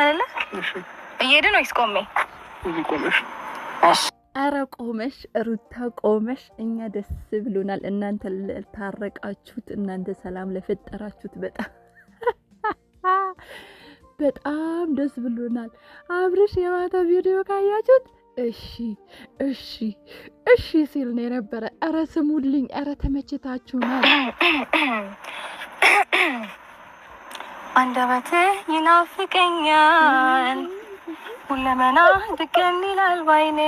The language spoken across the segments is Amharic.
ልክፈለለ እየሄድን ወይስ ቆሜ? ቆመሽ? እሺ። አረ ቆመሽ ሩታ ቆመሽ። እኛ ደስ ብሎናል። እናንተ ታረቃችሁት፣ እናንተ ሰላም ለፈጠራችሁት በጣም ደስ ብሎናል። አብርሽ የማታ ቪዲዮ ካያችሁት እሺ ሲል ነው የነበረ። አረ ስሙልኝ፣ አረ ተመችታችሁናል። አንደበት ይናፍቀኛል ሁለመና ድቅን ይላል ባይኔ።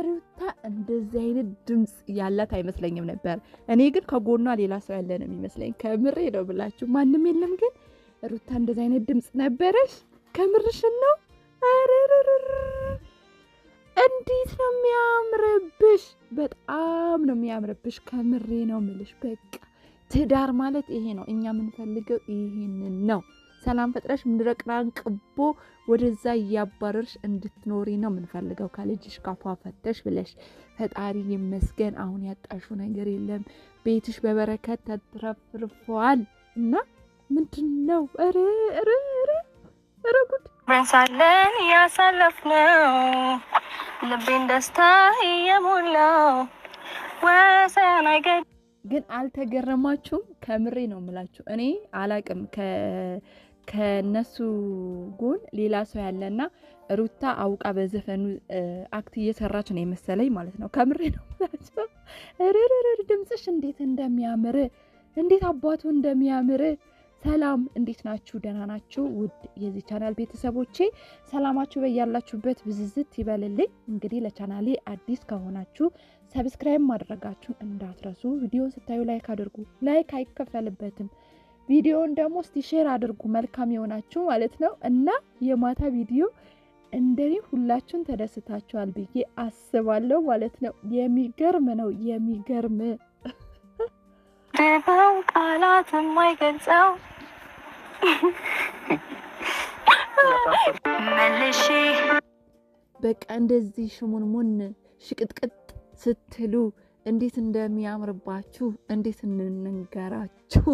ሩታ እንደዚህ አይነት ድምፅ ያላት አይመስለኝም ነበር። እኔ ግን ከጎኗ ሌላ ሰው ያለ ነው የሚመስለኝ። ከምሬ ነው ብላችሁ ማንም የለም። ግን ሩታ እንደዚህ አይነት ድምፅ ነበረሽ? ከምርሽን ነው? እንዴት ነው የሚያምርብሽ! በጣም ነው የሚያምርብሽ። ከምሬ ነው ምልሽ። በቃ ትዳር ማለት ይሄ ነው። እኛ የምንፈልገው ይሄንን ነው። ሰላም ፈጥረሽ ምድረቅራን ቅቦ ወደዛ እያባረርሽ እንድትኖሪ ነው የምንፈልገው። ከልጅሽ ካፏ ፈተሽ ብለሽ ፈጣሪ ይመስገን አሁን ያጣሹ ነገር የለም። ቤትሽ በበረከት ተትረፍርፏል። እና ምንድነው ኧረ ጉድ በሳለን ያሳለፍነው ልቤን ደስታ እየሞላው ወሰን አይገድ። ግን አልተገረማችሁም? ከምሬ ነው የምላችሁ። እኔ አላቅም ከነሱ ጎን ሌላ ሰው ያለና ሩታ አውቃ በዘፈኑ አክት እየሰራች ነው የመሰለኝ ማለት ነው። ከምሬ ነው የምላችሁ። ድምፅሽ እንዴት እንደሚያምር እንዴት አባቱ እንደሚያምር። ሰላም እንዴት ናችሁ? ደህና ናችሁ? ውድ የዚህ ቻናል ቤተሰቦቼ ሰላማችሁ በያላችሁበት ብዝዝት ይበልልኝ። እንግዲህ ለቻናሌ አዲስ ከሆናችሁ ሰብስክራይብ ማድረጋችሁን እንዳትረሱ። ቪዲዮን ስታዩ ላይክ አድርጉ። ላይክ አይከፈልበትም። ቪዲዮን ደግሞ እስቲ ሼር አድርጉ፣ መልካም የሆናችሁ ማለት ነው። እና የማታ ቪዲዮ እንደኔ ሁላችሁን ተደስታችኋል ብዬ አስባለሁ ማለት ነው። የሚገርም ነው የሚገርም ደባው ቃላት የማይገልጸው መልሼ በቃ እንደዚህ ሽሙንሙን ሽቅጥቅጥ ስትሉ እንዴት እንደሚያምርባችሁ እንዴት እንንገራችሁ።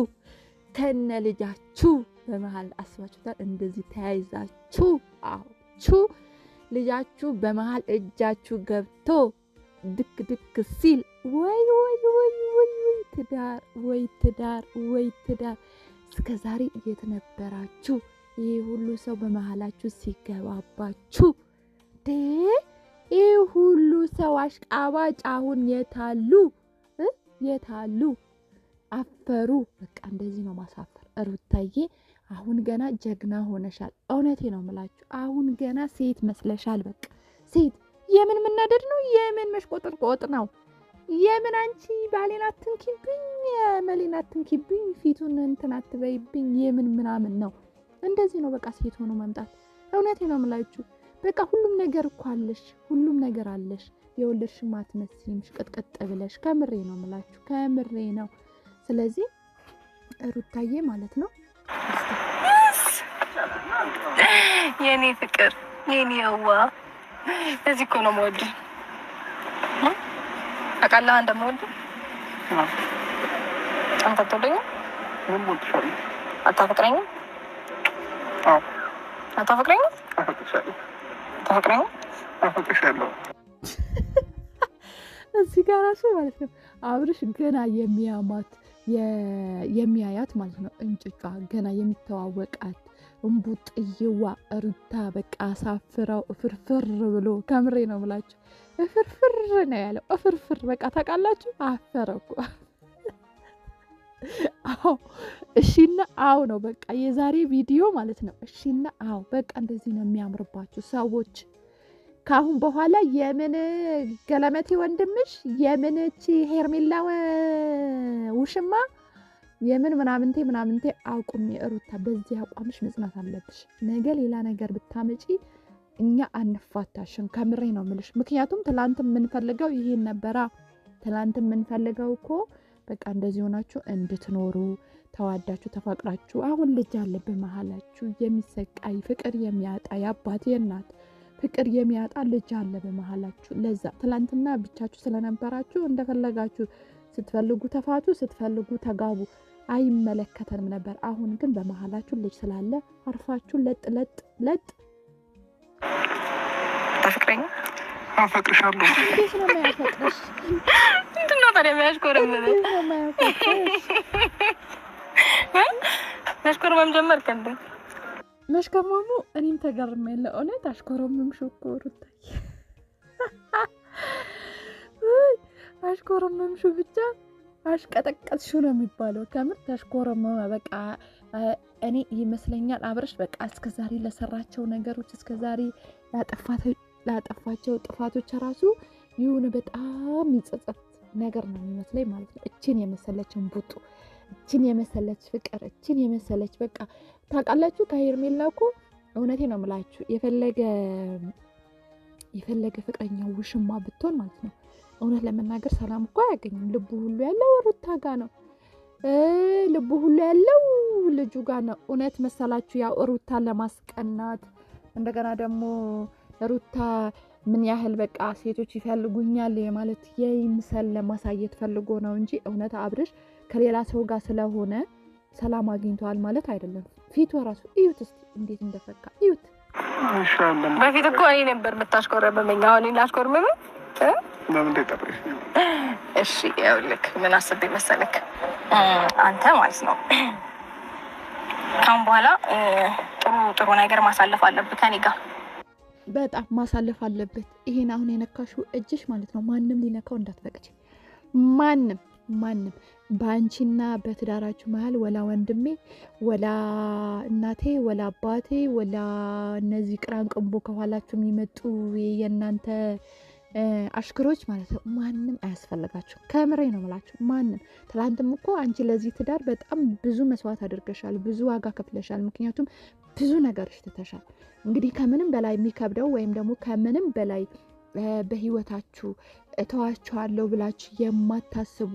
ከነ ልጃችሁ በመሃል አስባችሁታል? እንደዚህ ተያይዛችሁ ልጃችሁ በመሃል እጃችሁ ገብቶ ድክ ድክ ሲል ወይ ትዳር እስከ ዛሬ የት ነበራችሁ? ይህ ሁሉ ሰው በመሃላችሁ ሲገባባችሁ ይህ ሁሉ ሰው አሽቃባጭ አሁን የታሉ? አፈሩ። በቃ እንደዚህ ነው ማሳፈር። ሩታዬ አሁን ገና ጀግና ሆነሻል። እውነቴ ነው የምላችሁ። አሁን ገና ሴት መስለሻል። በቃ ሴት የምን ምናደድ ነው? የምን መሽቆጥቆጥ ነው? የምን አንቺ ባሌን አትንኪብኝ፣ መሌን አትንኪብኝ፣ ፊቱን እንትን አትበይብኝ፣ የምን ምናምን ነው? እንደዚህ ነው በቃ ሴት ሆኖ መምጣት። እውነቴ ነው የምላችሁ። በቃ ሁሉም ነገር እኮ አለሽ፣ ሁሉም ነገር አለሽ። የወለድሽም አትመስይም ሽቅጥቅጥ ብለሽ። ከምሬ ነው የምላችሁ፣ ከምሬ ነው። ስለዚህ ሩታዬ ማለት ነው የኔ ፍቅር የኔ ያዋ እዚህ እኮ ነው የምወድህ። አውቃለሁ እንደምወድህ። አንተ አትወደኝም? ምን ወጥሻለሁ? አታፈቅረኝም? አዎ። አታፈቅረኝም? አፈቅርሻለሁ። አታፈቅረኝም? አፈቅርሻለሁ። እዚህ ጋር ራሱ ማለት ነው አብርሽ ገና የሚያያት ማለት ነው እንጭጫ ገና የሚተዋወቃት እንቡጥዬዋ ሩታ በቃ አሳፍራው ፍርፍር ብሎ። ከምሬ ነው ብላችሁ ፍርፍር ነው ያለው። ፍርፍር በቃ ታውቃላችሁ። አፈረኩ። አዎ እሺና አዎ ነው በቃ የዛሬ ቪዲዮ ማለት ነው። እሺና አዎ በቃ እንደዚህ ነው የሚያምርባችሁ ሰዎች። ካሁን በኋላ የምን ገለመቴ ወንድምሽ የምን እቺ ሄርሜላ ውሽማ የምን ምናምንቴ አቁሚ። ሩታ በዚህ አቋምሽ መጽናት አለብሽ። ነገ ሌላ ነገር ብታመጪ እኛ አንፋታሽም። ከምሬ ነው ምልሽ። ምክንያቱም ትላንት የምንፈልገው ይሄን ነበራ። ትላንት የምንፈልገው እኮ በቃ እንደዚህ ሆናችሁ እንድትኖሩ ተዋዳችሁ ተፋቅራችሁ። አሁን ልጅ አለ በመሃላችሁ የሚሰቃይ ፍቅር የሚያጣ የአባት የእናት ፍቅር የሚያጣ ልጅ አለ በመሃላችሁ። ለዛ ትላንትና ብቻችሁ ስለነበራችሁ እንደፈለጋችሁ ስትፈልጉ ተፋቱ፣ ስትፈልጉ ተጋቡ። አይመለከተንም ነበር። አሁን ግን በመሃላችሁ ልጅ ስላለ አርፋችሁ ለጥ ታፍቅረኝ አፈቅርሻለሁ። እንዴት ነው የሚያፈቅርሽ? ምንድን ነው ታዲያ የሚያሽኮረመም? መሽኮርመም ጀመርክ እንዴ? መሽኮርመሙ እኔም ተገርሜያለሁ። እውነት አሽኮረመምሽ እኮ ሩታዬ፣ አሽኮረመምሽ ብቻ አሽቀጠቀጥሽው ነው የሚባለው። ከምር ተሽኮረመመ። በቃ እኔ ይመስለኛል አብረሽ በቃ እስከዛሬ ለሰራቸው ነገሮች እስከዛሬ ላጠፋቸው ጥፋቶች ራሱ የሆነ በጣም ይጸጸት ነገር ነው የሚመስለኝ ማለት ነው። እችን የመሰለችን ቡጡ፣ እችን የመሰለች ፍቅር፣ እችን የመሰለች በቃ ታውቃላችሁ። ከሄርሜላ እኮ እውነቴ ነው የምላችሁ የፈለገ ፍቅረኛ ውሽማ ብትሆን ማለት ነው እውነት ለመናገር ሰላም እኮ አያገኝም። ልቡ ሁሉ ያለው ሩታ ጋ ነው። ልቡ ሁሉ ያለው ልጁ ጋር ነው። እውነት መሰላችሁ? ያው ሩታን ለማስቀናት እንደገና ደግሞ ሩታ ምን ያህል በቃ ሴቶች ይፈልጉኛል ማለት የምሰል ለማሳየት ፈልጎ ነው እንጂ እውነት አብርሽ ከሌላ ሰው ጋር ስለሆነ ሰላም አግኝተዋል ማለት አይደለም። ፊቱ ራሱ እዩት እስቲ እንዴት እንደፈካ እዩት። በፊት እኮ እኔ ነበር የምታሽኮረመመኝ። አሁን እኔ ላሽኮርመም ለምን ተጠብቀሽ? እሺ ይኸውልህ ምን አስቤ መሰለክ አንተ ማለት ነው ካሁን በኋላ ጥሩ ነገር ማሳለፍ አለብህ ከኔ ጋር በጣም ማሳለፍ አለበት። ይሄን አሁን የነካሽው እጅሽ ማለት ነው ማንም ሊነካው እንዳትፈቅጂ። ማንም በአንቺና በትዳራችሁ መሀል ወላ ወንድሜ ወላ እናቴ ወላ አባቴ ወላ እነዚህ ቅራን ቅንቦ ከኋላችሁ የሚመጡ የእናንተ አሽክሮች ማለት ነው ማንም አያስፈልጋችሁ። ከምሬ ነው የምላችሁ ማንም። ትላንትም እኮ አንቺ ለዚህ ትዳር በጣም ብዙ መስዋዕት አድርገሻል፣ ብዙ ዋጋ ከፍለሻል። ምክንያቱም ብዙ ነገሮች ትተሻል። እንግዲህ ከምንም በላይ የሚከብደው ወይም ደግሞ ከምንም በላይ በህይወታችሁ እተዋችኋለሁ ብላችሁ የማታስቡ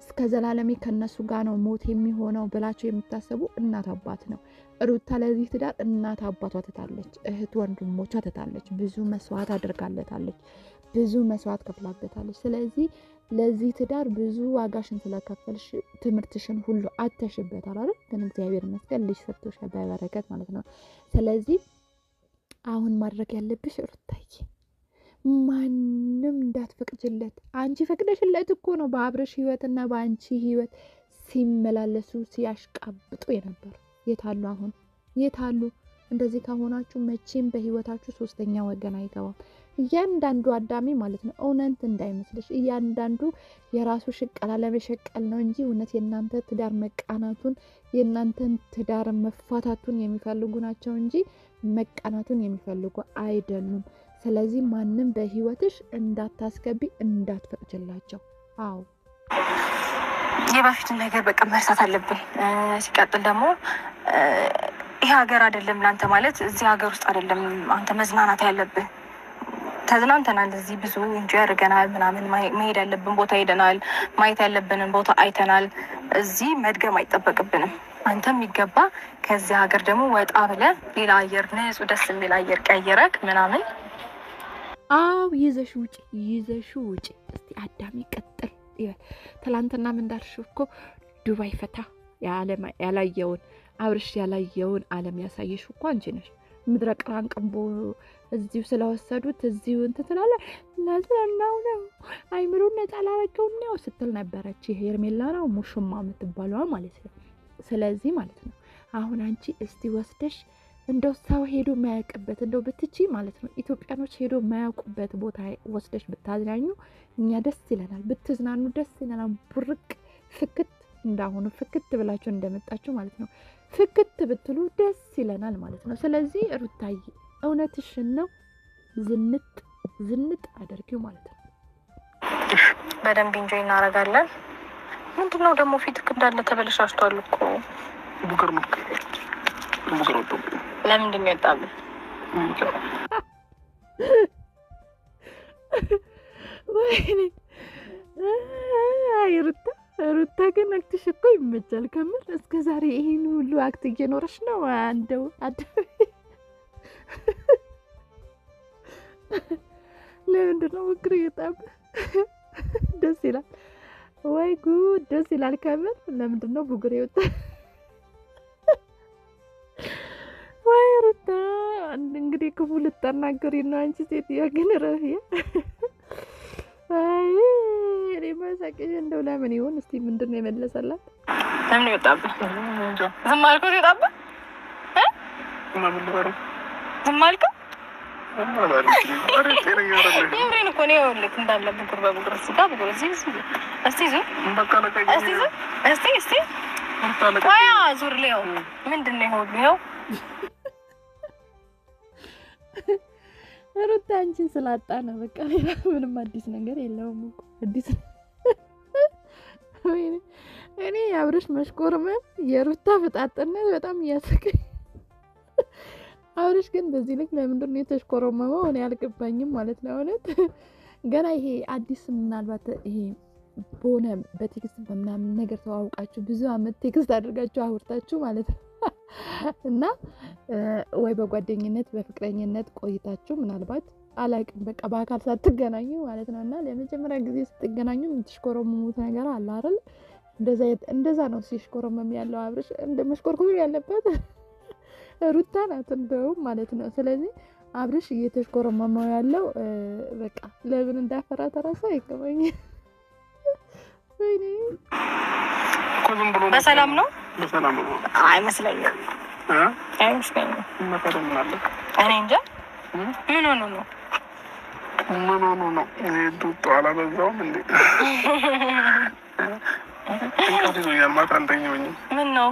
እስከ ዘላለሜ ከነሱ ጋር ነው ሞት የሚሆነው ብላችሁ የምታስቡ እናት አባት ነው። ሩታ ለዚህ ትዳር እናት አባቷ ትታለች፣ እህት ወንድሞቿ ትታለች፣ ብዙ መስዋዕት አድርጋለታለች፣ ብዙ መስዋዕት ከፍላበታለች። ስለዚህ ለዚህ ትዳር ብዙ ዋጋሽን ስለከፈልሽ ትምህርትሽን ሁሉ አተሽበታል አይደል? ግን እግዚአብሔር ይመስገን ልጅ ሰጥቶሻል በበረከት ማለት ነው። ስለዚህ አሁን ማድረግ ያለብሽ ሩታዬ ማንም እንዳትፈቅጅለት። አንቺ ፈቅደሽለት እኮ ነው በአብረሽ ህይወትና በአንቺ ህይወት ሲመላለሱ ሲያሽቃብጡ የነበሩ። የታሉ አሁን የታሉ? እንደዚህ ከሆናችሁ መቼም በህይወታችሁ ሶስተኛ ወገን አይገባም። እያንዳንዱ አዳሚ ማለት ነው እውነት እንዳይመስልሽ፣ እያንዳንዱ የራሱ ሽቀላ ለመሸቀል ነው እንጂ እውነት የእናንተ ትዳር መቃናቱን የእናንተን ትዳር መፋታቱን የሚፈልጉ ናቸው እንጂ መቃናቱን የሚፈልጉ አይደሉም። ስለዚህ ማንም በህይወትሽ እንዳታስገቢ እንዳትፈቅጅላቸው። አዎ የበፊቱን ነገር በቃ መርሳት አለብን። ሲቀጥል ደግሞ ይሄ ሀገር አይደለም ላንተ ማለት እዚህ ሀገር ውስጥ አይደለም አንተ መዝናናት ያለብህ። ተዝናንተናል፣ እዚህ ብዙ እንጂ ያደርገናል ምናምን መሄድ ያለብን ቦታ ሄደናል፣ ማየት ያለብንን ቦታ አይተናል። እዚህ መድገም አይጠበቅብንም። አንተ የሚገባ ከዚህ ሀገር ደግሞ ወጣ ብለህ ሌላ አየር ንጹህ ደስ የሚል አየር ቀይረክ ምናምን አው ይዘሽ ውጪ። እስቲ አዳሚ ቀጥል ይበል። ትላንትና ምን እንዳልሽው እኮ ዱባይ ፈታ ያላየውን አብርሽ ያላየውን ዓለም ያሳየሽ እኮ አንቺ ነሽ። ምድረ ቅራን ቅንቦ እዚሁ ስለወሰዱት እዚሁ እንትን ትላለ ለዝናናው ነው አይምሮን ነፃ ላረገው ነው ስትል ነበረች። ሄርሜላ ነው ሙሽማ የምትባለዋ ማለት ነው። ስለዚህ ማለት ነው አሁን አንቺ እስቲ ወስደሽ እንደው ሰው ሄዶ ማያውቅበት እንደው ብትቺ ማለት ነው ኢትዮጵያኖች ሄዶ ማያውቁበት ቦታ ወስደሽ ብታዝናኙ እኛ ደስ ይለናል፣ ብትዝናኑ ደስ ይለናል። ቡርቅ ፍክት እንዳሁኑ ፍክት ብላችሁ እንደመጣችሁ ማለት ነው ፍክት ብትሉ ደስ ይለናል ማለት ነው። ስለዚህ ሩታዬ እውነትሽን ነው፣ ዝንጥ አድርጊው ማለት ነው። በደንብ ኢንጆይ እናደርጋለን። ምንድነው ደግሞ ፊትክ እንዳለ ተበለሻሽቷል እኮ ቡገር ወጥቶ ለምንድን ነው የወጣብህ? ወይኔ ሩታ ግን አክትሽ እኮ ይመቻል ከምር። እስከ ዛሬ ይሄን ሁሉ አክት እየኖረሽ ነው። አንደው ለምንድን ነው ምክር ይጣብ? ደስ ይላል። ወይ ጉድ ደስ ይላል ከምር። ለምንድን ነው ቡግር የወጣ? ወይ ሩታ እንግዲህ ክፉ ልታናገሪ ነው አንቺ ሴትዮዋ። ግን ረፊ አይ እኔ ማሳቀሽ እንደው ለምን ይሆን እስቲ ምንድን ነው የመለሰላት? ለምን ይወጣብህ? ዝም አልኩት ይወጣብህ ዝም አልኩት። የምሬን እኮ ነው። ይኸውልህ እንዳለ ብጉር በብጉር እዚህ ጋር ብጉር እዚህ እስቲ ዙር እስቲ ቆያ ዙር ሊሆን ምንድን ነው ይኸውልህ ይኸው ሩታ አንቺን ስላጣ ነው በቃ። ሌላ ምንም አዲስ ነገር የለውም እኮ አዲስ እኔ አብርሽ መሽኮርመም የሩታ ፍጣጥነት በጣም እያሰቀኝ። አብርሽ ግን በዚህ ልክ ለምንድን ነው የተሽኮረመመው? እኔ አልገባኝም ማለት ነው እውነት። ገና ይሄ አዲስ ምናልባት ይሄ በሆነ በቴክስት በምናምን ነገር ተዋውቃችሁ ብዙ አመት ቴክስት አድርጋችሁ አውርታችሁ ማለት ነው እና ወይ በጓደኝነት በፍቅረኝነት ቆይታችሁ ምናልባት አላቅም በቃ በአካል ሳትገናኙ ማለት ነው እና ለመጀመሪያ ጊዜ ስትገናኙ የምትሽኮረመሙት ነገር አለ አይደል? እንደዛ ነው ሲሽኮረመም ያለው አብርሽ። እንደ መሽኮርኮም ያለበት ሩታ ናት እንደውም ማለት ነው። ስለዚህ አብርሽ እየተሽኮረመመው ያለው በቃ ለምን እንዳፈራ ተራሳ ይገባኝ። ወይኔ በሰላም ነው በሰላም ነው አይመስለኝም አይመስለኝም። እኔ እንጃ ምን ሆኖ ነው ዱጦ አላበዛውም እንዴ? እንካት ይዞኛል ማታ አልተኛሁኝም። ምን ነው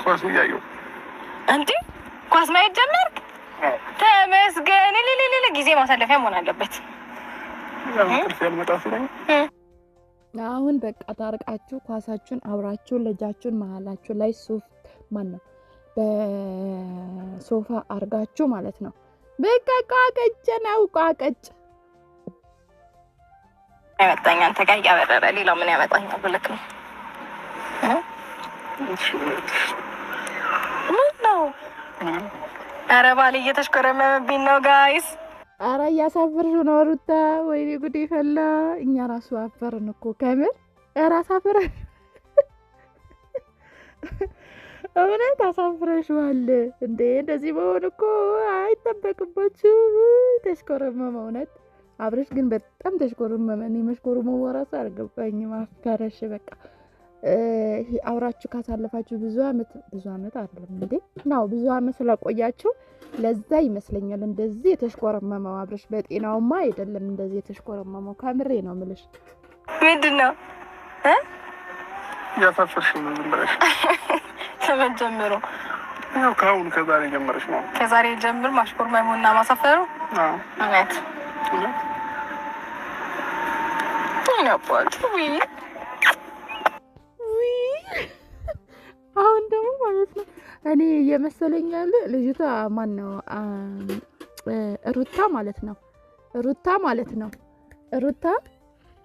ኳስ እያየሁ እንዴ? ኳስ ማየት ጀመርክ? ተመስገን። ጊዜ ማሳለፊያ መሆን አለበት። አሁን በቃ ታርቃችሁ ኳሳችሁን አብራችሁ ልጃችሁን መሀላችሁ ላይ በሶፋ አርጋችሁ ማለት ነው። በቃ ቋቀጭ ነው ቋቀጭ ያመጣኝ አንተ ጋር ያበረረ ሌላ ምን ያመጣኛል ብለክ ነው? ምን ነው? ኧረ ባል እየተሽኮረመመብኝ ነው ጋይስ። ኧረ እያሳፈርሽው ነው ሩታ። ወይኔ ጉዴ ፈላ። እኛ ራሱ አፈርን እኮ ከምር ራስ አፈረን። እውነት አሳፍረሽዋል እንዴ! እንደዚህ መሆን እኮ አይጠበቅባችሁም። ተሽኮረመመ እውነት። አብረሽ ግን በጣም ተሽኮረመመ። እኔ መሽኮረመሙ ራሱ አልገባኝም። አፈረሽ በቃ። አውራችሁ ካሳለፋችሁ ብዙ አመት አይደለም እንዴ ነው ብዙ አመት ስለቆያችሁ ለዛ ይመስለኛል እንደዚህ የተሽኮረመመው። አብረሽ በጤናውማ አይደለም እንደዚህ የተሽኮረመመው። ከምሬ ነው የምልሽ። ምንድነው ያሳፈርሽ ነው ብለሽ ተመጀመሩ? ያው ካሁን ከዛሬ ጀምረሽ ነው። ከዛሬ ጀምር ማሽኮርመሙና ማሳፈሩ? አዎ እውነት አሁን ደግሞ ማለት ነው እኔ የመሰለኛል ልጅቷ ማን ነው ሩታ ማለት ነው።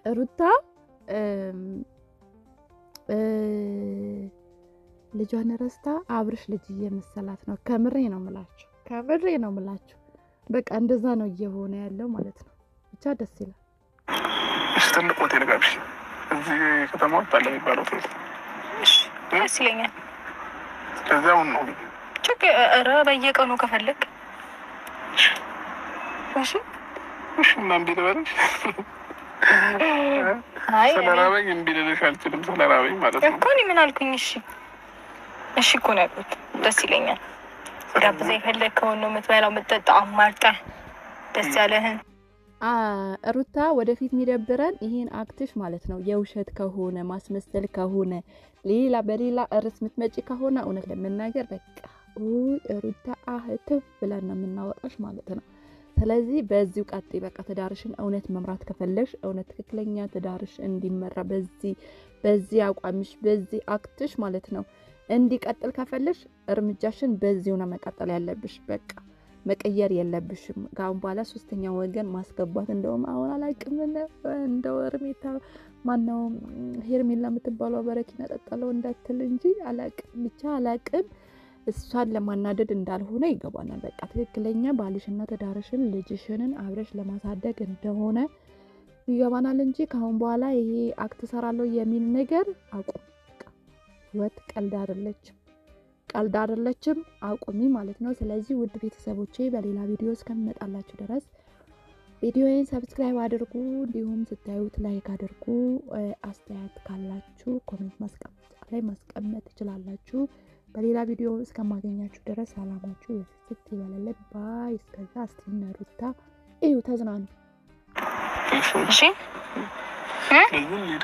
ሩታ ልጇን ረስታ አብርሽ ልጅ እየመሰላት ነው። ከምሬ ነው ምላችሁ። በቃ እንደዛ ነው እየሆነ ያለው ማለት ነው። ብቻ ደስ ይላል። ትልቅ ሆቴል ጋብሽ እዚህ ከተማ ውስጥ አለ የሚባለው ደስ ይለኛል። ከዚያውን ነው ኧረ በየቀኑ ከፈለግ እሺ እና እምቢ ልበልሽ? ስለራበኝ እምቢ ልልሽ አልችልም። ስለራበኝ ማለት ነው እኮ እኔ ምን አልኩኝ? እሺ እኮ ነው ያልኩት። ደስ ይለኛል። ጋብዛ የፈለግከውን ነው የምትበላው የምትጠጣው፣ አማርጠህ ደስ ያለህን። ሩታ ወደፊት የሚደብረን ይሄን አክትሽ ማለት ነው። የውሸት ከሆነ ማስመሰል ከሆነ በሌላ እርስ ምትመጪ ከሆነ እውነት ለመናገር በቃ ሩታ አህትፍ ብለን ነው የምናወጣሽ ማለት ነው። ስለዚህ በዚሁ ቀጥይ። በቃ ትዳርሽን እውነት መምራት ከፈለሽ እውነት ትክክለኛ ትዳርሽ እንዲመራ በዚህ አቋምሽ በዚህ አክትሽ ማለት ነው እንዲቀጥል ከፈለሽ እርምጃሽን በዚሁ ነው መቀጠል ያለብሽ። በቃ መቀየር የለብሽም። ከአሁን በኋላ ሶስተኛ ወገን ማስገባት እንደውም አሁን አላቅም እንደው እርሜታ ማነው ሄርሜላ የምትባለው በረኪና ጠጣለው እንዳትል እንጂ አላቅም እሷን ለማናደድ እንዳልሆነ ይገባናል። በቃ ትክክለኛ ባልሽና ትዳርሽን ልጅሽንን አብረሽ ለማሳደግ እንደሆነ ይገባናል እንጂ ካሁን በኋላ ይሄ አክት ሰራለሁ የሚል ነገር አቁም። ህይወት ቀልድ አይደለችም፣ አቁሚ ማለት ነው። ስለዚህ ውድ ቤተሰቦቼ በሌላ ቪዲዮ እስከምመጣላችሁ ድረስ ቪዲዮዬን ሰብስክራይብ አድርጉ፣ እንዲሁም ስታዩት ላይክ አድርጉ። አስተያየት ካላችሁ ኮሜንት ማስቀመጥ ትችላላችሁ። በሌላ ቪዲዮ እስከማገኛችሁ ድረስ ሰላማችሁ ይብዛ ይበለልኝ። ባይ። እስከዛ እስቲ እነ ሩታ እዩ፣ ተዝናኑ። እሺ እንሂድ።